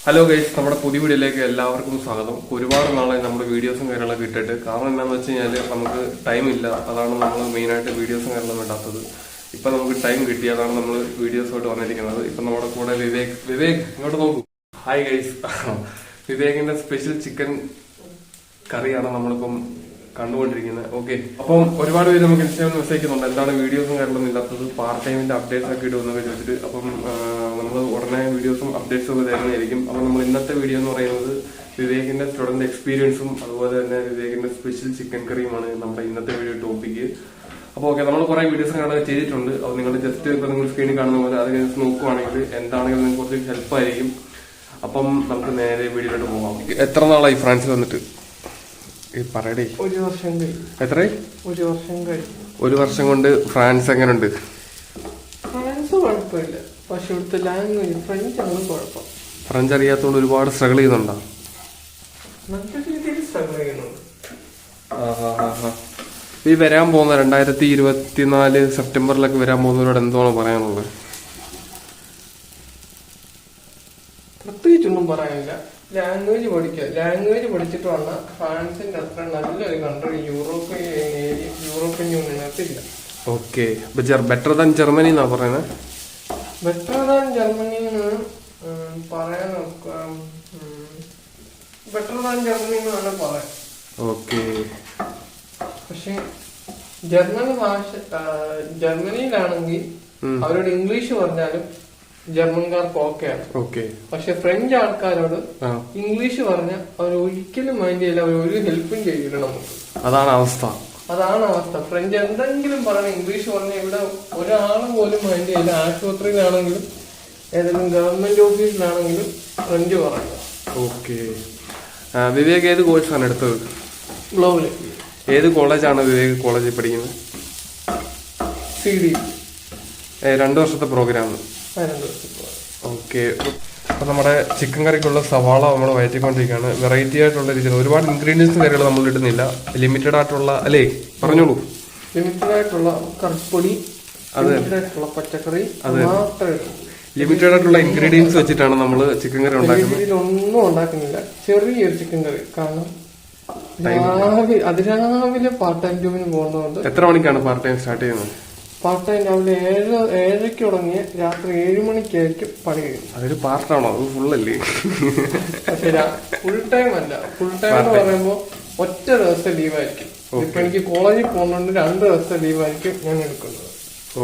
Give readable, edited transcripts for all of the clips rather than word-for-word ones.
Hello guys, നമ്മുടെ പുതിയ വീഡിയോയിലേക്ക് എല്ലാവർക്കും സ്വാഗതം. ഒരുപാട് നാളായി നമ്മുടെ വീഡിയോസും കാര്യങ്ങളൊക്കെ ഇട്ടിട്ട്. കാരണം എന്താണെന്ന് വെച്ച് കഴിഞ്ഞാൽ നമുക്ക് ടൈം ഇല്ല. അതാണ് നമ്മൾ മെയിനായിട്ട് വീഡിയോസും കാര്യങ്ങളും ഇടാത്തത്. ഇപ്പം നമുക്ക് ടൈം കിട്ടി, അതാണ് നമ്മൾ വീഡിയോസുമായിട്ട് വന്നിരിക്കുന്നത്. ഇപ്പം നമ്മുടെ കൂടെ വിവേക് ഇങ്ങോട്ട് നോക്കൂ. Hi guys. വിവേകിന്റെ സ്പെഷ്യൽ ചിക്കൻ കറിയാണ് നമ്മളിപ്പം കണ്ടുകൊണ്ടിരിക്കുന്നത്. ഓക്കെ, അപ്പം ഒരുപാട് പേര് നമുക്ക് ഇൻസ്റ്റാഗ്രാമിൽ മെസ്സേജ് ചെയ്യുന്നുണ്ട്, എന്താണ് വീഡിയോസും കാര്യങ്ങളൊന്നും ഇല്ലാത്തത്, പാർട്ട് ടൈമിന്റെ അപ്ഡേറ്റ്സ് ഒക്കെ ഇടുമെന്നൊക്കെ ചോദിച്ചിട്ട്. അപ്പം നമ്മൾ ഉടനെ വീഡിയോസും അപ്ഡേറ്റ്സും ഒക്കെ തരുന്നതായിരിക്കും. അപ്പം നമ്മൾ ഇന്നത്തെ വീഡിയോ എന്ന് പറയുന്നത് വിവേകിന്റെ സ്റ്റുഡന്റ് എക്സ്പീരിയൻസും അതുപോലെ തന്നെ വിവേകിന്റെ സ്പെഷ്യൽ ചിക്കൻ കറിയുമാണ് നമ്മുടെ ഇന്നത്തെ വീഡിയോ ടോപ്പിക്ക്. അപ്പോൾ ഓക്കെ, നമ്മൾ കുറെ വീഡിയോസ് കാണാൻ ചെയ്തിട്ടുണ്ട്. അപ്പോൾ നിങ്ങൾ ജസ്റ്റ് ഇപ്പൊ നിങ്ങൾ സ്ക്രീനിൽ കാണുന്ന പോലെ അത് നോക്കുവാണെങ്കിൽ എന്താണെങ്കിലും നിങ്ങൾക്ക് കുറച്ച് ഹെൽപ്പായിരിക്കും. അപ്പം നമുക്ക് നേരെ വീഡിയോയിലോട്ട് പോകാം. എത്ര നാളായി ഫ്രാൻസിൽ വന്നിട്ട്? പറയടേ. 1 വർഷം കഴിഞ്ഞു. എത്ര? 1 വർഷം കഴിഞ്ഞു. 1 വർഷം കൊണ്ട് ഫ്രാൻസ് എങ്ങനെയുണ്ട്? ഫ്രാൻസ് കുഴപ്പമില്ല, പക്ഷെ ഇവിടുത്തെ ലാംഗ്വേജ് ഫ്രഞ്ച് ആണ് കുഴപ്പം. ഫ്രഞ്ച് അറിയാത്തോണ്ട് ഒരുപാട് സ്ട്രഗിൾ ചെയ്യുന്നുണ്ടോ? നല്ല രീതിയിൽ സ്ട്രഗിൾ ചെയ്യുന്നുണ്ട്. ഈ വരാൻ പോകുന്ന 2024 സെപ്റ്റംബറിലൊക്കെ വരാൻ പോകുന്നവരോട് എന്താണ് പറയാനുള്ളത്? പ്രത്യേകിച്ചൊന്നും പറയാനില്ല. ലാംഗ്വേജ് പഠിക്കുക. ലാംഗ്വേജ് പഠിച്ചിട്ട് വന്നാൽ ഫ്രാൻസിന്റെ അത്ര നല്ലൊരു കൺട്രി യൂറോപ്യൻ യൂണിയനകത്തില്ല. ഓക്കെ, ബെറ്റർ ദാൻ ജർമ്മനി എന്നാ പറയുന്നത്. ബെറ്റർ ദാൻ ജർമ്മനി പറയാൻ ബെറ്റർ ദാൻ ജർമ്മനി എന്ന് വേണം പറയാൻ. ഓക്കെ, പക്ഷെ ജർമ്മനിയിലാണെങ്കിൽ അവരോട് ഇംഗ്ലീഷ് പറഞ്ഞാലും ജർമ്മൻകാർക്ക് ഓക്കെയാണ്. ഓക്കെ, പക്ഷെ ഫ്രഞ്ച് ആൾക്കാരോട് ഇംഗ്ലീഷ് പറഞ്ഞാൽ അവർ ഒരിക്കലും മൈൻഡ് ചെയ്യില്ല, അവർ ഒരു ഹെൽപ്പും ചെയ്യില്ല നമുക്ക്. അതാണ് അവസ്ഥ. ഫ്രഞ്ച് എന്തെങ്കിലും പറഞ്ഞ ഇംഗ്ലീഷ് പറഞ്ഞ ഇവിടെ ഒരാളും പോലും മൈൻഡ് ചെയ്യില്ല. ആശുപത്രിയിലാണെങ്കിലും ഏതെങ്കിലും ഗവൺമെന്റ് ഓഫീസിലാണെങ്കിലും ഫ്രഞ്ച് പറയുക. ഓക്കെ, വിവേക് ഏത് കോഴ്സാണ് എടുത്തത്? ഗ്ലോബൽ. ഏത് കോളേജാണ് വിവേക് കോളേജിൽ പഠിക്കുന്നത്? CD. 2 വർഷത്തെ പ്രോഗ്രാം. 2 വർഷം. ഓക്കെ, അപ്പൊ നമ്മുടെ ചിക്കൻ കറിക്കുള്ള സവാള നമ്മൾ വയറ്റിക്കൊണ്ടിരിക്കുകയാണ്. വെറൈറ്റി ആയിട്ടുള്ള രീതിയിൽ ഒരുപാട് ഇൻഗ്രീഡിയൻസ് കറികൾ നമ്മൾ ഇടുന്നില്ല. ലിമിറ്റഡ് ആയിട്ടുള്ള, അല്ലേ? പറഞ്ഞോളൂ. ലിമിറ്റഡ് ആയിട്ടുള്ള കറിപ്പൊടി, ലിമിറ്റഡ് ആയിട്ടുള്ള പച്ചക്കറി, ലിമിറ്റഡ് ആയിട്ടുള്ള ഇൻഗ്രീഡിയൻസ് വെച്ചിട്ടാണ് നമ്മൾ ചിക്കൻ കറി ഉണ്ടാക്കുന്നത്. ഒന്നും ഉണ്ടാക്കുന്നില്ല, ചെറിയൊരു ചിക്കൻ കറി. കാരണം അതിരാവിലെ പാർട്ട് ടൈം ജോബിന് പോകുന്നതുകൊണ്ട്. എത്ര മണിക്കാണ് പാർട്ട് ടൈം സ്റ്റാർട്ട് ചെയ്യുന്നത്? പാർട്ട് ടൈം രാവിലെ 7:30 തുടങ്ങിയ രാത്രി 7 മണിക്കായിരിക്കും പണി കഴിയും. അതൊരു പാർട്ടാണോ? അത് ഫുള്ളല്ലേ? പക്ഷെ ഫുൾ ടൈം അല്ല. ഫുൾ ടൈം എന്ന് പറയുമ്പോ ഒറ്റ ദിവസം ലീവായിരിക്കും. ഇപ്പൊ എനിക്ക് കോളേജിൽ പോകുന്നോണ്ട് 2 ദിവസം ലീവായിരിക്കും ഞാൻ എടുക്കുന്നത്.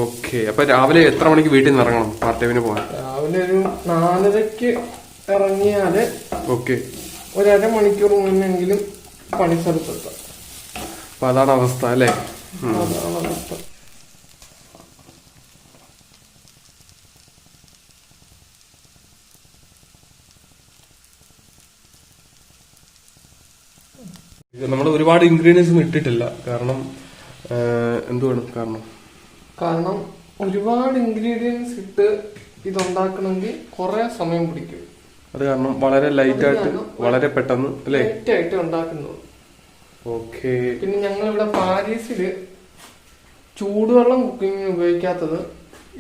ഓക്കെ, അപ്പൊ രാവിലെ എത്ര മണിക്ക് വീട്ടിൽ നിന്ന് ഇറങ്ങണം പാർട്ട് ടൈമിന് പോകാൻ? രാവിലെ ഒരു 4:30 ഇറങ്ങിയാല് ഓക്കെ, ഒരു അരമണിക്കൂർ മുന്നെങ്കിലും പണിസ്ഥലത്തെത്താം. അപ്പൊ അതാണ് അവസ്ഥ, അല്ലേ? അതാണ് അവസ്ഥ. നമ്മൾ ഒരുപാട് ഇൻഗ്രീഡിയൻസ് ഒന്നും ഇട്ടിട്ടില്ല. കാരണം എന്തുവാണ് കാരണം ഒരുപാട് ഇൻഗ്രീഡിയൻസ് ഇട്ട് ഇതുണ്ടാക്കണമെങ്കിൽ കുറെ സമയം പിടിക്കും. അത് കാരണം വളരെ ലൈറ്റ് ആയിട്ട്, വളരെ പെട്ടെന്ന്, അല്ലേ? ലൈറ്റ് ആയിട്ട് ഉണ്ടാക്കുന്നത്. ഓക്കെ. പിന്നെ ഞങ്ങളിവിടെ പാരീസില് ചൂടുവെള്ളം കുക്കിങ്ങിന് ഉപയോഗിക്കാത്തത്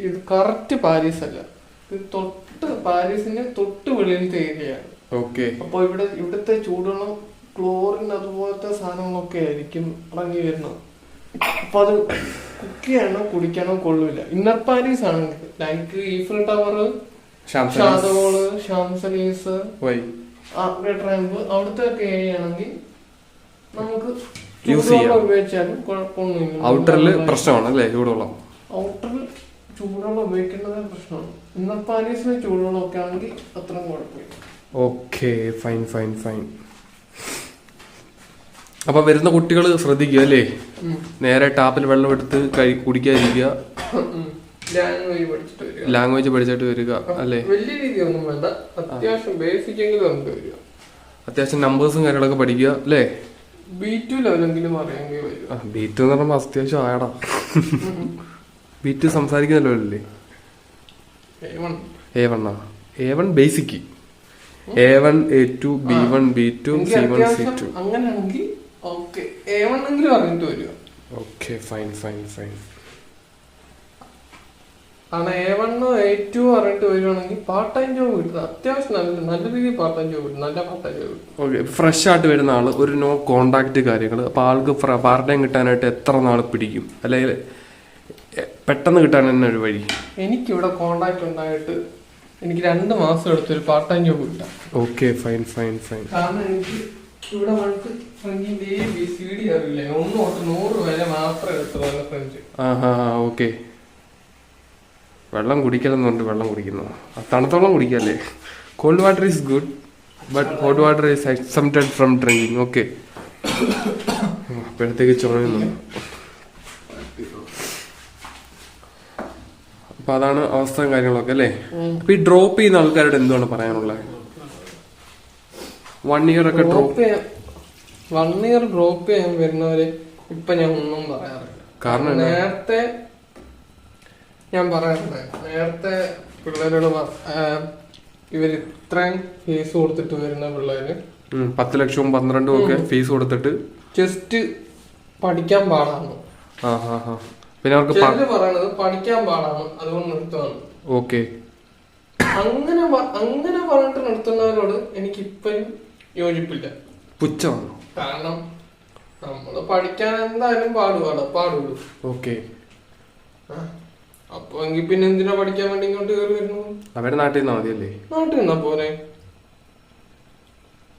ഇത് കറക്റ്റ് പാരീസ് അല്ല. ഇത് പാരീസിന് തൊട്ട് വെളിയിലത്തെ ഏരിയയാണ്. ഓക്കെ. അപ്പൊ ഇവിടുത്തെ ചൂടുവെള്ളം ക്ലോറിൻ അതുപോലത്തെ സാധനങ്ങളൊക്കെ ആയിരിക്കും ഇറങ്ങി വരുന്നത്. അപ്പൊ അത് കുക്ക് ചെയ്യാനോ കുടിക്കാനോ കൊള്ളില്ല. ഇന്നർ പാരീസ് ആണെങ്കിൽ ലൈക്ക് ഈഫിൽ ടവർ, ഷാദോള്, ഷാംസലീസ്, ട്രാമ്പ്, അവിടുത്തെ ഒക്കെ ഏരിയ ആണെങ്കിൽ നമുക്ക് ചൂടുവെള്ളം ഉപയോഗിച്ചാലും കുഴപ്പമൊന്നുമില്ല. ഔട്ടറിൽ പ്രശ്നമാണ്, അല്ലേ? ചൂടുവെള്ളം ഔട്ടറിൽ ചൂടുവെള്ളം ഉപയോഗിക്കുന്നത് പ്രശ്നമാണ്. ഇന്നർ പാരീസിന് ചൂടുവെള്ളം ഒക്കെ ആണെങ്കിൽ അത്രയും കുഴപ്പമില്ല. Okay, fine fine fine. അപ്പൊ വരുന്ന കുട്ടികൾ ശ്രദ്ധിക്കുക, അല്ലേ? നേരെ ടാപ്പിൽ വെള്ളം എടുത്ത് കുടിക്കാതിരിക്കുക. ലാംഗ്വേജ് പഠിച്ചിട്ട് വരിക, അല്ലേ? വലിയ രീതിയൊന്നും വേണ്ട, അത്യാവശ്യം ബേസിക് എങ്കിലും നമുക്ക് വരിക. അത്യാവശ്യം നമ്പേഴ്സും കാര്യങ്ങളൊക്കെ പഠിക്കുക, അല്ലേ? B2 ലെവലെങ്കിലും അറിയാമെങ്കിൽ വരിക. B2 എന്ന് പറയുമ്പോ അത്യാവശ്യം ആയടാ. B2 സംസാരിക്കുന്നല്ലോ, അല്ലേ? A1 basic, A1 A2 B1 B2 C1 C2. അങ്ങനെയാണെങ്കിൽ ഓക്കെ, A1 എങ്കിലും അറിഞ്ഞിട്ട് വരിക. Okay, fine fine fine. കാരണം A1 A2 പറഞ്ഞിട്ട് വരുവാണെങ്കിൽ പാർട്ട് ടൈം ജോബ് കിട്ടും. അത്യാവശ്യം നല്ല രീതിയിൽ പാർട്ട് ടൈം ജോബ് കിട്ടും. നല്ല പാർട്ട് ടൈം ജോബ് കിട്ടും. ഓക്കെ, ഫ്രഷ് ആയിട്ട് വരുന്ന ആള് ഒരു നോ കോണ്ടാക്ട് കാര്യങ്ങൾ, അപ്പൊ ആൾക്ക് പാർട്ട് ടൈം കിട്ടാനായിട്ട് എത്ര നാൾ പിടിക്കും, അല്ലെങ്കിൽ പെട്ടെന്ന് കിട്ടാൻ തന്നെ ഒരു വഴി? എനിക്കിവിടെ കോണ്ടാക്ട് ഉണ്ടായിട്ട് എനിക്ക് 2 മാസം എടുത്തൊരു പാർട്ട് ടൈം ജോബ് കിട്ടാം. Okay, fine fine fine. കാരണം എനിക്ക് ഇവിടെ വന്നിട്ട് ABCD അറിയില്ല, 1 തൊട്ട് 100 വരെ മാത്രമേ എടുത്തുള്ളൂ ഫ്രണ്ട്സ്. ഓക്കെ. വെള്ളം കുടിക്കലെന്നുണ്ട്, വെള്ളം കുടിക്കുന്നു. തണുത്തോളം കുടിക്കല്ലേ. Cold water is good, but hot water is exempted from drinking. Okay, അപ്പോഴത്തേക്ക് ചുമയുന്നു. അപ്പൊ അതാണ് അവസ്ഥയും കാര്യങ്ങളൊക്കെ അല്ലേ. അപ്പൊ ഈ ഡ്രോപ്പ് ചെയ്യുന്ന ആൾക്കാരോട് എന്താണ് പറയാനുള്ളത്? 1 ഇയർ ഒക്കെ 1 ഇയർ ഡ്രോപ്പ് ചെയ്യാൻ വരുന്നവരെ ഇപ്പൊ ഞാൻ ഒന്നും പറയാറില്ല. കാരണം നേരത്തെ ഞാൻ പറയാറുണ്ട്, നേരത്തെ പിള്ളേരോട് ഇവർ ഇത്രയും ഫീസ് കൊടുത്തിട്ട് വരുന്ന പിള്ളേര് 10 ലക്ഷവും 12 ഒക്കെ ഫീസ് കൊടുത്തിട്ട് ജസ്റ്റ് പഠിക്കാൻ പാടാണ്. പിന്നെ അവർക്ക് പറയണത് പഠിക്കാൻ പാടാണ്, അതുകൊണ്ട് നിർത്തുവാണ്. ഓക്കെ, അങ്ങനെ പറഞ്ഞിട്ട് നിർത്തുന്നവരോട് എനിക്ക് ഇപ്പോഴും യോജിപ്പില്ല, പുച്ഛമാണ്. കാരണം നമ്മള് പഠിക്കാൻ എന്തായാലും പാടുള്ളൂ. ഓക്കെ, അപ്പൊ എങ്കിൽ പിന്നെ എന്തിനാ പഠിക്കാൻ വേണ്ടി ഇങ്ങോട്ട് കയറി വരുന്നു? അവരുടെ നാട്ടിൽ നിന്നാ മതിയല്ലേ? നാട്ടിൽ നിന്നാ പോരെ.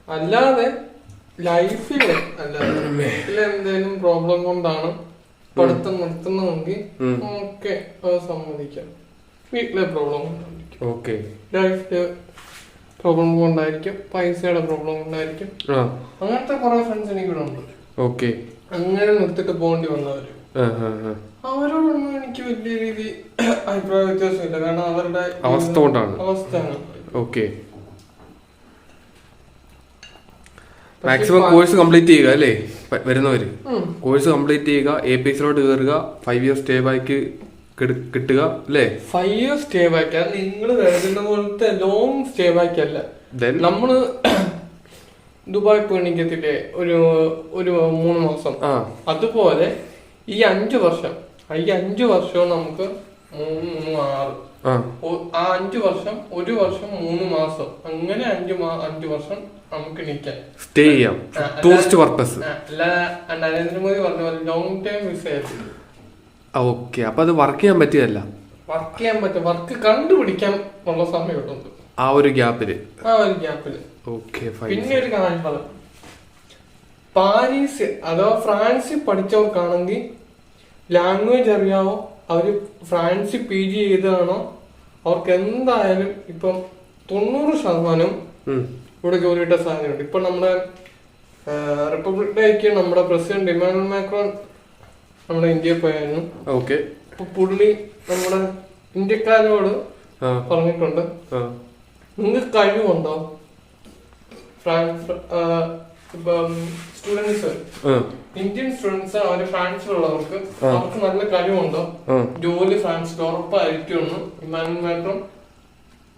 അല്ലാതെ ലൈഫില് എന്തെങ്കിലും പ്രോബ്ലം കൊണ്ടാണ് പഠിത്തം നിർത്തുന്നതെങ്കിൽ ഓക്കെ, അത് സമ്മതിക്കാം. വീട്ടിലെ പ്രോബ്ലം കൊണ്ടായിരിക്കും, ഓക്കെ, ലൈഫില് പ്രോബ്ലം കൊണ്ടായിരിക്കും, പൈസയുടെ പ്രോബ്ലം കൊണ്ടായിരിക്കും. അങ്ങനത്തെ കുറെ ഫ്രണ്ട്സ് എനിക്കിവിടെ ഉണ്ട്. ഓക്കെ, അങ്ങനെ നിർത്തിട്ട് പോകേണ്ടി വന്നവര്. അവരോടൊന്നും എനിക്ക് വലിയ രീതി അഭിപ്രായ വ്യത്യാസമില്ല, കാരണം അവരുടെ അവസ്ഥയാണ്. ഓക്കെ, മാക്സിമം കോഴ്സ് കംപ്ലീറ്റ് ചെയ്യുക അല്ലേ വരുന്നവര്? കോഴ്സ് കംപ്ലീറ്റ് ചെയ്യുക, APCയിലോട്ട് കയറുക, 5 ഇയർ സ്റ്റേ ബാക്ക് കിട്ടുക അല്ലേ? 5 ഇയർ സ്റ്റേ ബാക്ക് അത് നിങ്ങൾ കരുതുന്ന പോലത്തെ ലോങ് സ്റ്റേ ബാക്ക് അല്ല. നമ്മള് ദുബായ് പോയിട്ടില്ലേ ഒരു 3 മാസം, അതുപോലെ ഈ 5 വർഷം, ഈ 5 വർഷവും നമുക്ക് 3, 6, ആ 5 വർഷം 1 വർഷം 3 മാസം, അങ്ങനെ 5 വർഷം നമുക്ക് നിൽക്കാം, സ്റ്റേ ചെയ്യാം, ടൂറിസ്റ്റ് പർപ്പസ്. അല്ല നരേന്ദ്രമോദി പറഞ്ഞ പോലെ ലോങ് ടൈം വിസ ആയിരുന്നു. ഓക്കെ, അപ്പൊ അത് വർക്ക് ചെയ്യാൻ പറ്റിയല്ല. വർക്ക് ചെയ്യാൻ പറ്റും, വർക്ക് കണ്ടുപിടിക്കാൻ ഉള്ള സമയം കിട്ടുന്നത് ആ ഒരു ഗ്യാപ്പില്. ഓക്കെ, പിന്നെ ഒരു കാര്യം പറയാം, പാരീസ് അഥവാ ഫ്രാൻസിൽ പഠിച്ചവർക്കാണെങ്കിൽ ലാംഗ്വേജ് അറിയാവോ, അവര് ഫ്രാൻസിൽ PG ചെയ്തതാണോ, അവർക്ക് എന്തായാലും ഇപ്പം 90% ഇവിടെ ജോലി കിട്ടാൻ സാധ്യതയുണ്ട്. ഇപ്പൊ നമ്മുടെ റിപ്പബ്ലിക് ഡേക്ക് നമ്മുടെ പ്രസിഡന്റ് ഇമ്മാനുവൽ മാക്രോൺ നമ്മുടെ ഇന്ത്യയിൽ പോയായിരുന്നു. ഓക്കെ, അപ്പൊ പുള്ളി നമ്മുടെ ഇന്ത്യക്കാരോട് പറഞ്ഞിട്ടുണ്ട്, നിങ്ങൾക്ക് കഴിവുണ്ടോ, ഇപ്പം സ്റ്റുഡൻസ് ഇന്ത്യൻ സ്റ്റുഡൻസ് അവര് ഫ്രാൻസിലുള്ളവർക്ക് അവർക്ക് നല്ല കഴിവുണ്ടോ, ജോലി ഫ്രാൻസിൽ ഉറപ്പായിരിക്കും എന്ന് ഇമ്മാനുവൽ മാക്രോൺ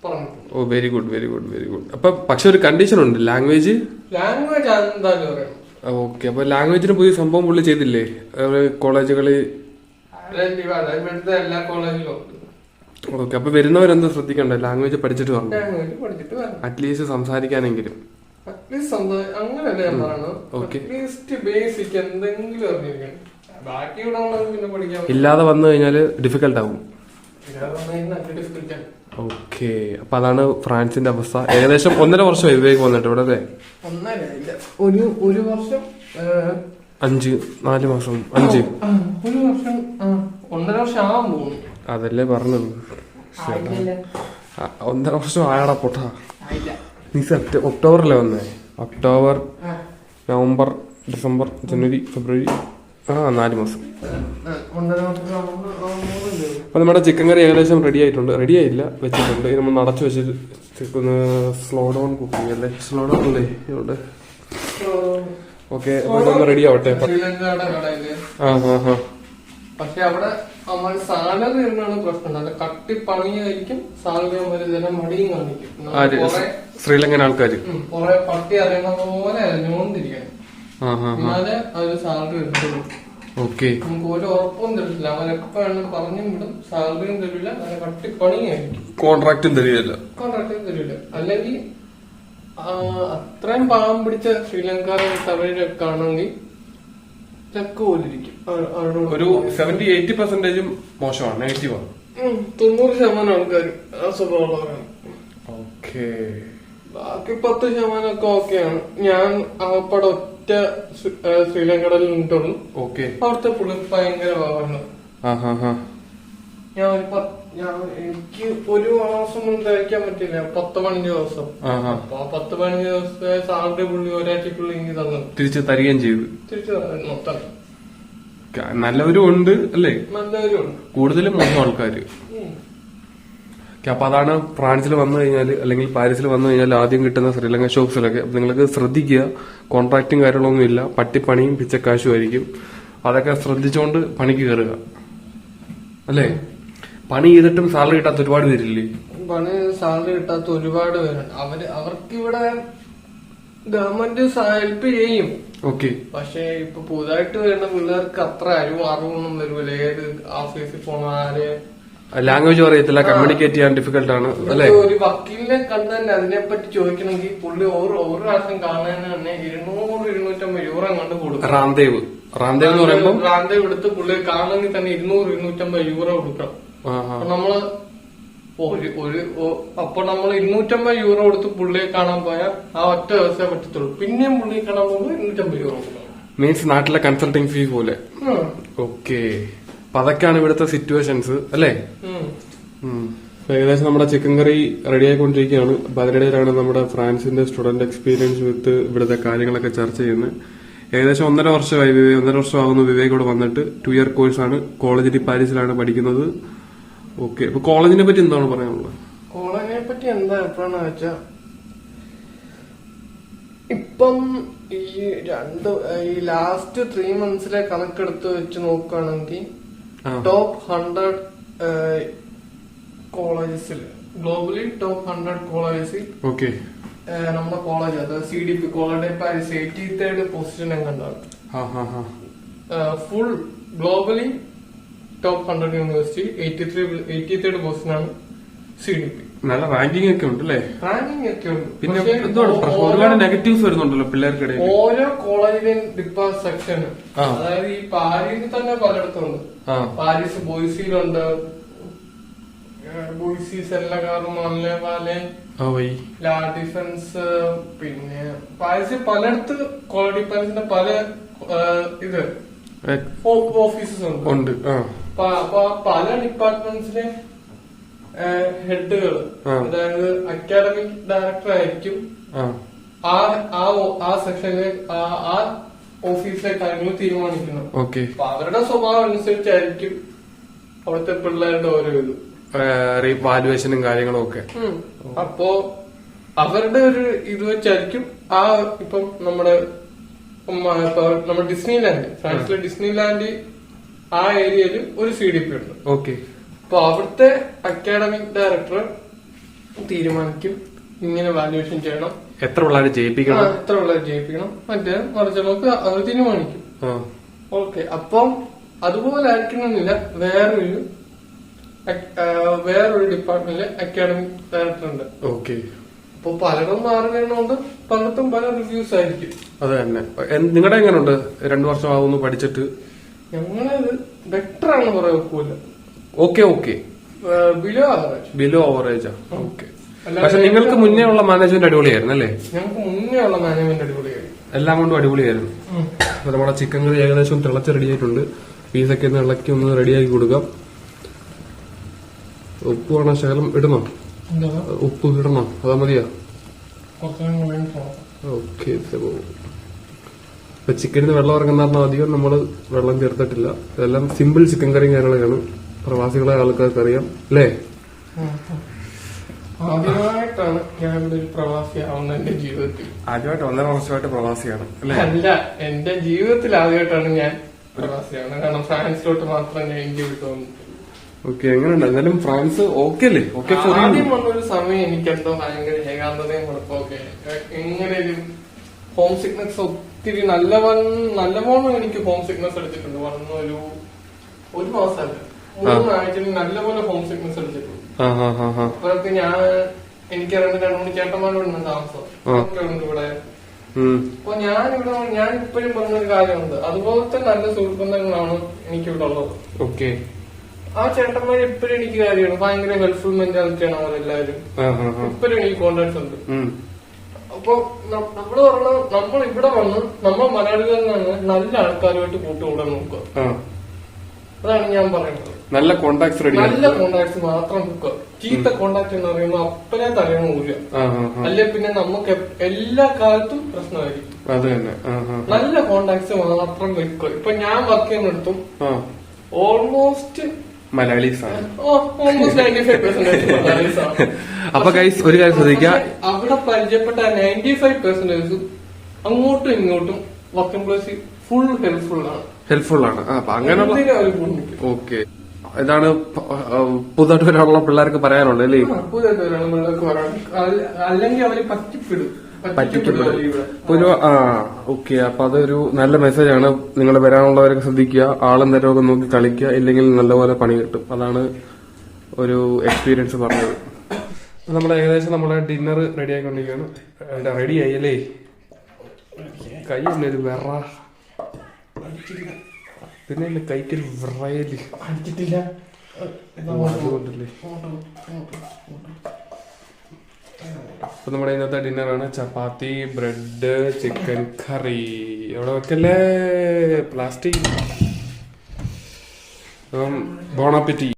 പറഞ്ഞിട്ടുണ്ട്. Oh, very good very good very good. അപ്പൊ പക്ഷെ ഒരു കണ്ടീഷൻ ഉണ്ട്, ലാംഗ്വേജ് എന്തായാലും അറിയണം. ഓക്കെ, അപ്പൊ ലാംഗ്വേജിന് പുതിയ സംഭവം പുള്ളി ചെയ്തില്ലേ കോളേജുകളിൽ? എല്ലാ കോളേജിലും. ഓക്കെ, അപ്പൊ വരുന്നവരെന്താ ശ്രദ്ധിക്കണ്ടേ? ലാംഗ്വേജ് പഠിച്ചിട്ട് വരണം, അറ്റ്ലീസ്റ്റ് സംസാരിക്കാനെങ്കിലും. അങ്ങനല്ലേ ഞാൻ പറയുന്നത്, അറ്റ്ലീസ്റ്റ് ബേസിക് എന്തെങ്കിലും അറിഞ്ഞിരിക്കണം. ബാക്കി ഇവിടെ പിന്നെ പഠിക്കാൻ ഇല്ലാതെ വന്നു കഴിഞ്ഞാല് ഡിഫിക്കൽട്ട് ആവും. ഡിഫിക്കൽട്ടാണ്. ഓക്കെ, അപ്പൊ അതാണ് ഫ്രാൻസിന്റെ അവസ്ഥ. ഏകദേശം 1.5 വർഷമായി വിവേക് വന്നിട്ട് ഇവിടെ അല്ലേ? 1 വർഷം 4 മാസം 5 1 വർഷം 1.5 വർഷം ആവാൻ പോകുന്നു. അതല്ലേ പറഞ്ഞത്, 1.5 വർഷം ആയടാ പൊട്ടാ. നീ ഒക്ടോബറിലെ വന്നേ? ഒക്ടോബർ, നവംബർ, ഡിസംബർ, ജനുവരി, ഫെബ്രുവരി, 4 മാസം. അപ്പൊ നമ്മുടെ ചിക്കൻ കറി ഏകദേശം റെഡി ആയിട്ടുണ്ട്. റെഡി ആയില്ല, വെച്ചിട്ടുണ്ട്. നമ്മൾ നടച്ചു വെച്ചിട്ട് ഒന്ന് സ്ലോ ഡൗൺ കുക്കിംഗ് അല്ലേ? സ്ലോ ഡൗൺ അല്ലേ ഇവിടെ? ഓക്കെ, അപ്പൊ റെഡി ആവട്ടെ. പക്ഷെ അവിടെ നമ്മൾ സാലറി എന്നാണ് പ്രശ്നം. നല്ല കട്ടിപ്പണിയായിരിക്കും സാലറി. മടിയും കാണിക്കും ശ്രീലങ്കൻ ആൾക്കാര്. കുറെ പട്ടി അറിയണ പോലെ അറിഞ്ഞുകൊണ്ടിരിക്കണം, എന്നാലേ അതിന് സാലറി വരുന്നുള്ളൂ. ഓക്കെ. നമുക്ക് ഒരു ഉറപ്പും തരില്ല. അവൻ എപ്പോ വേണം പറഞ്ഞും വിടും. സാലറിയും തരില്ല, അങ്ങനെ കട്ടിപ്പണിയായിരിക്കും. കോൺട്രാക്റ്റും തരികയല്ല. കോൺട്രാക്ടും തരില്ല. അല്ലെങ്കിൽ അത്രയും പാവം പിടിച്ച ശ്രീലങ്കാരെ തമിഴൊക്കെ ആണെങ്കിൽ ചക്ക് പോലിരിക്കും. ഒരു 70-80% മോശമാണ്, നെഗറ്റീവാണ്. 90% ആൾക്കാർ ആ സ്വഭാവമുള്ളവരാണ്. ഓക്കെ. ബാക്കി 10% ഒക്കെ ഓക്കെയാണ്. ഞാൻ ആകപ്പാടെ ഒറ്റ ശ്രീലങ്കയിൽ നിന്നിട്ടുള്ളൂ. ഓക്കെ. അവിടുത്തെ പുള്ളി ഭയങ്കര ഭാവമാണ്. എനിക്ക് ഒരു മാസം ഒന്നും തയ്ക്കാൻ പറ്റില്ല. 10-15 ദിവസം. അപ്പൊ 10-15 ദിവസത്തെ സാലറി പുള്ളി ഒരാഴ്ചക്കുള്ളിൽ എനിക്ക് തന്നു. തിരിച്ച് തരികയും ചെയ്തു. തിരിച്ചു മൊത്തം നല്ലവരും ഉണ്ട് അല്ലേ? നല്ലവരും ഉണ്ട്, കൂടുതലും മോശം ആൾക്കാര്. അപ്പൊ അതാണ് ഫ്രാൻസിൽ വന്നു കഴിഞ്ഞാൽ അല്ലെങ്കിൽ പാരീസിൽ വന്നു കഴിഞ്ഞാൽ ആദ്യം കിട്ടുന്ന ശ്രീലങ്ക ഷോപ്സിലൊക്കെ നിങ്ങൾക്ക് ശ്രദ്ധിക്കുക. കോൺട്രാക്റ്റും കാര്യങ്ങളൊന്നും ഇല്ല, പട്ടിപ്പണിയും പിച്ചക്കാശും ആയിരിക്കും. അതൊക്കെ ശ്രദ്ധിച്ചുകൊണ്ട് പണിക്ക് കയറുക അല്ലേ? പണി ചെയ്തിട്ടും സാലറി കിട്ടാത്ത ഒരുപാട് പേരില്ലേ? പണി സാലറി കിട്ടാത്ത ഒരുപാട് പേരുണ്ട്. അവർക്കിവിടെ ഗവൺമെന്റ് ഹെൽപ്പ് ചെയ്യും. ഓക്കെ. പക്ഷെ ഇപ്പൊ പുതുതായിട്ട് വരുന്ന പിള്ളേർക്ക് അത്ര അറിവൊന്നും വരൂല. ഏത് ഓഫീസിൽ പോണ ആര് ലാംഗ്വേജ് അറിയത്തില്ല, കമ്മ്യൂണിക്കേറ്റ് ചെയ്യാൻ ഡിഫിക്കൽട്ട് ആണ് അല്ലെ? ഒരു വക്കീലിനെ കണ്ട് തന്നെ അതിനെപ്പറ്റി ചോദിക്കണമെങ്കിൽ പുള്ളി ഒരു പ്രാവശ്യം കാണുന്നതിന് തന്നെ 200-250 യൂറോ കണ്ട് കൊടുക്കും. റാംദേവ് എന്ന് പറയുമ്പോൾ റാംദേവ് എടുത്ത് പുള്ളി കാണണമെങ്കിൽ തന്നെ 200-250 യൂറോ കൊടുക്കണം. അപ്പൊ നമ്മള് അപ്പൊ നമ്മൾ 250 യൂറോ കൊടുത്ത് പുള്ളിയെ കാണാൻ പോയാൽ ആ ഒറ്റ ദിവസമേ പറ്റത്തുള്ളൂ. പിന്നെയും പുള്ളിയെ കാണാൻ പോകുമ്പോൾ 250 യൂറോ കൊടുക്കണം. മീൻസ് നാട്ടിലെ കൺസൾട്ടിങ് ഫീ പോലെ. ഓക്കെ. അപ്പൊ അതൊക്കെയാണ് ഇവിടുത്തെ സിറ്റുവേഷൻസ് അല്ലേ? ഏകദേശം നമ്മുടെ ചിക്കൻ കറി റെഡി ആയിക്കൊണ്ടിരിക്കുകയാണ്. അപ്പൊ അതിനിടയിലാണ് നമ്മുടെ ഫ്രാൻസിന്റെ സ്റ്റുഡന്റ് എക്സ്പീരിയൻസ് വിത്ത് ഇവിടുത്തെ കാര്യങ്ങളൊക്കെ ചർച്ച ചെയ്യുന്നത്. ഏകദേശം 1.5 വർഷമായി 1.5 വർഷമാകുന്നു വിവേക് ഇവിടെ വന്നിട്ട്. 2 ഇയർ കോഴ്സാണ്. കോളേജിൽ പാരീസിലാണ് പഠിക്കുന്നത്. ഓക്കെ. അപ്പൊ കോളേജിനെ പറ്റി എന്താണ് പറയാനുള്ളത്? കോളേജിനെ പറ്റി എന്താ എപ്പോഴാണ് വെച്ചാ ഇപ്പം ഈ ലാസ്റ്റ് 3 മന്ത്സിലെ കണക്കെടുത്ത് വെച്ച് നോക്കുകയാണെങ്കിൽ ടോപ്പ് 100 കോളേജസിൽ ഗ്ലോബലി ടോപ്പ് 100 കോളേജസിൽ നമ്മുടെ കോളേജ് അത് CDP college Paris 83rd position കണ്ടാണ്. Full globally top 100 university 83rd പൊസിഷനാണ് CDP. നല്ല റാങ്കിങ് ഒക്കെ ഉണ്ട് അല്ലേ? റാങ്കിങ് ഒക്കെ ഉണ്ട്. പിന്നെ ഒരുപാട് നെഗറ്റീവ്സ് വരുന്നുണ്ടല്ലോ പിള്ളേർക്കിടയിൽ. ഓരോ കോളേജിലെയും ഡിപ്പാർട്ട് സെക്ഷൻ, അതായത് ഈ പാരീസിൽ തന്നെ പലയിടത്തും ഉണ്ട്. പാരീസ് ബോയ്സിയിലുണ്ട്, ബോയ്സി സെല്ലകാറും ലാ ഡിഫൻസ്. പിന്നെ പാരീസിൽ പലയിടത്ത് ക്വാളിറ്റി പാരീസിന്റെ പല ഓഫീസസ് ഉണ്ട്. അപ്പൊ പല ഡിപ്പാർട്ട്മെന്റ്സിലെ ഹെഡുകൾ, അതായത് അക്കാഡമിക് ഡയറക്ടർ ആയിരിക്കും ആ സെക്ഷനിലെ ആ ഓഫീസിലെ കാര്യങ്ങൾ തീരുമാനിക്കുന്നത്. അപ്പൊ അവരുടെ സ്വഭാവം അനുസരിച്ചായിരിക്കും അവിടുത്തെ പിള്ളേരുടെ ഓരോ വാല്യുവേഷനും കാര്യങ്ങളും ഒക്കെ. അപ്പോ അവരുടെ ഒരു ഇത് വെച്ചായിരിക്കും ഇപ്പം നമ്മുടെ ഡിസ്നിലാൻഡ്, ഫ്രാൻസിലെ ഡിസ്നിലാൻഡ് ആ ഏരിയയിൽ ഒരു CDP ഉണ്ട്. ഓക്കെ. അപ്പൊ അവിടുത്തെ അക്കാഡമിക് ഡയറക്ടർ തീരുമാനിക്കും ഇങ്ങനെ വാല്യുവേഷൻ ചെയ്യണം, എത്ര പിള്ളേരെ ജയിപ്പിക്കണം, മറ്റേ മറിച്ചൊക്കെ അവർ തീരുമാനിക്കും. ഓക്കെ. അപ്പം അതുപോലെ ആയിരിക്കണമെന്നില്ല. വേറൊരു ഡിപ്പാർട്ട്മെന്റിലെ അക്കാഡമിക് ഡയറക്ടർ ഉണ്ട്. ഓക്കെ. അപ്പൊ പലരും മാറി വരുന്നോണ്ട് പലർക്കും പല റിവ്യൂസ് ആയിരിക്കും. അത് തന്നെ. നിങ്ങളുടെ എങ്ങനെയുണ്ട്? 2 വർഷം ആവുന്നു പഠിച്ചിട്ട്. ഞങ്ങളത് ബെറ്റർ ആണ് പറയാൻ ഒക്കൂല. ഓക്കെ. ബിലോ ആവറേജാ. ഓക്കെ. പക്ഷെ നിങ്ങൾക്ക് മുന്നേ ഉള്ള മാനേജ്മെന്റ് അടിപൊളിയായിരുന്നു അല്ലേ? ഞങ്ങൾക്ക് മുന്നേ ഉള്ള മാനേജ്മെന്റ് അടിപൊളിയായിരുന്നു, എല്ലാം കൊണ്ടും അടിപൊളിയായിരുന്നു. അപ്പൊ നമ്മുടെ ചിക്കൻ കറി ഏകദേശം തിളച്ച് റെഡിയായിട്ടുണ്ട്. പീസൊക്കെ ഒന്ന് ഇളക്കി ഒന്ന് റെഡിയാക്കി കൊടുക്കാം. ഉപ്പ് വേണം, ശകലം ഇടണോ? ഉപ്പ് ഇടണോ അതാ മതിയാ? ഓക്കെ. ഇപ്പൊ ചിക്കനിന് വെള്ളം ഇറങ്ങുന്ന പറഞ്ഞാൽ അധികം നമ്മള് വെള്ളം ചേർത്തിട്ടില്ല. ഇതെല്ലാം സിമ്പിൾ ചിക്കൻ കറിയും കാര്യങ്ങളൊക്കെയാണ്. പ്രവാസികളെ ആൾക്കാർക്ക് അറിയാം അല്ലേ? ആദ്യമായിട്ടാണ് ഞാൻ ഒരു പ്രവാസിയാവുന്നത് എന്റെ ജീവിതത്തിൽ. ആദ്യമായിട്ട് 1.5 വർഷമായിട്ട് പ്രവാസിയാണ് അല്ലേ? അല്ല, എന്റെ ജീവിതത്തിൽ ആദ്യമായിട്ടാണ് ഞാൻ പ്രവാസിയാവുന്നത്. കാരണം ഫ്രാൻസിലോട്ട് മാത്രം ഞാൻ ഇന്ത്യ വിട്ടു വന്നിട്ടുള്ളൂ. ഓക്കെ. എങ്ങനെയുണ്ട് എന്നാലും ഫ്രാൻസ്? ഓക്കെ അല്ലേ? ഓക്കെ. ആദ്യം വന്നൊരു സമയം എനിക്ക് എന്തോ ഭയങ്കര ഏകാന്തതയും കുഴപ്പമൊക്കെ, എങ്ങനെ ഒരു ഹോം സിക്നെസ് ഇത്തിരി നല്ലപോലെ എനിക്ക് ഹോം സിക്നസ് അടിച്ചിട്ടുണ്ട്. വന്ന ഒരു മാസമല്ല 3 ആഴ്ചയിൽ നല്ലപോലെ ഹോം സിക്നസ് അടിച്ചിട്ടുണ്ട്. അപ്പോഴൊക്കെ എനിക്കറിയുന്ന 2-3 ചേട്ടന്മാരോടുണ്ട് താമസം ഇവിടെ. അപ്പൊ ഞാൻ ഇപ്പോഴും പറഞ്ഞൊരു കാര്യമുണ്ട്, അതുപോലത്തെ നല്ല സുഹൃത്തുബന്ധങ്ങളാണ് എനിക്കിവിടെ ഉള്ളത്. ഓക്കെ. ആ ചേട്ടന്മാർ ഇപ്പോഴും എനിക്ക് കാര്യമാണ്, ഭയങ്കര ഹെൽപ്ഫുൾ മെന്റാലിറ്റിയാണ് അവരെല്ലാരും. ഇപ്പോഴും എനിക്ക് കോണ്ടാക്ട്സ് ഉണ്ട്. അപ്പൊ നമ്മള് പറഞ്ഞ നമ്മൾ ഇവിടെ വന്ന് നമ്മൾ മലയാളികളിൽ നിന്ന് നല്ല ആൾക്കാരുമായിട്ട് കൂട്ടുകൂടാൻ നോക്കുക. അതാണ് ഞാൻ പറയുന്നത്. നല്ല കോണ്ടാക്ട്സ് റെഡി, നല്ല കോണ്ടാക്ട്സ് മാത്രം നോക്കുക. ചീത്ത കോണ്ടാക്ട് എന്ന് പറയുമ്പോൾ അപ്പനെ തലയണമില്ല, അല്ലെ പിന്നെ നമുക്ക് എല്ലാ കാലത്തും പ്രശ്നമായിരിക്കും. അത് തന്നെ. നല്ല കോണ്ടാക്ട്സ് മാത്രം വെക്കുക. ഇപ്പൊ ഞാൻ വർക്ക് ചെയ്യുന്നിടത്തും ഓൾമോസ്റ്റ് മലയാളീസാണ്. ഓൾമോസ്റ്റ് 95% മലയാളീസാണ്. അപ്പൊ ഗൈസ് ഒരു കാര്യം ശ്രദ്ധിക്കുക, അവിടെ പരിചയപ്പെട്ട 95% അങ്ങോട്ടും ഇങ്ങോട്ടും വർക്കിംഗ് പ്ലേസ് ഫുൾ ഹെൽപ്ഫുൾ ആണ്. അപ്പൊ അങ്ങനെയുള്ള ഓക്കെ. ഇതാണ് പുതുതായിട്ട് വരാനുള്ള പിള്ളേർക്ക് പറയാനുള്ളത് അല്ലേ? പുതുതായിട്ട് വരാനുള്ള പിള്ളേർക്ക് പറയാൻ, അല്ലെങ്കിൽ അവര് പറ്റിക്കപ്പെടും. ഒരു ഓക്കെ. അപ്പൊ അതൊരു നല്ല മെസ്സേജാണ്. നിങ്ങൾ വരാനുള്ളവരൊക്കെ ശ്രദ്ധിക്കുക, ആളും നേരമൊക്കെ നോക്കി കളിക്കുക, ഇല്ലെങ്കിൽ നല്ലപോലെ പണി കിട്ടും. അതാണ് ഒരു എക്സ്പീരിയൻസ് പറഞ്ഞത്. നമ്മളെ ഏകദേശം നമ്മളെ ഡിന്നർ റെഡി ആയിക്കൊണ്ടിരിക്കുകയാണ്. റെഡി ആയി അല്ലേ? കൈ ഒരു വെറ പിന്നെ കൈക്കൊരു വിറയല് അടിച്ചിട്ടില്ല അതുകൊണ്ടല്ലേ. അപ്പൊ നമ്മുടെ ഇന്നത്തെ ഡിന്നറാണ് ചപ്പാത്തി, ബ്രെഡ്, ചിക്കൻ കറി. എവിടെ വെക്കല്ലേ പ്ലാസ്റ്റിക്. ബോൺ അപ്പറ്റി.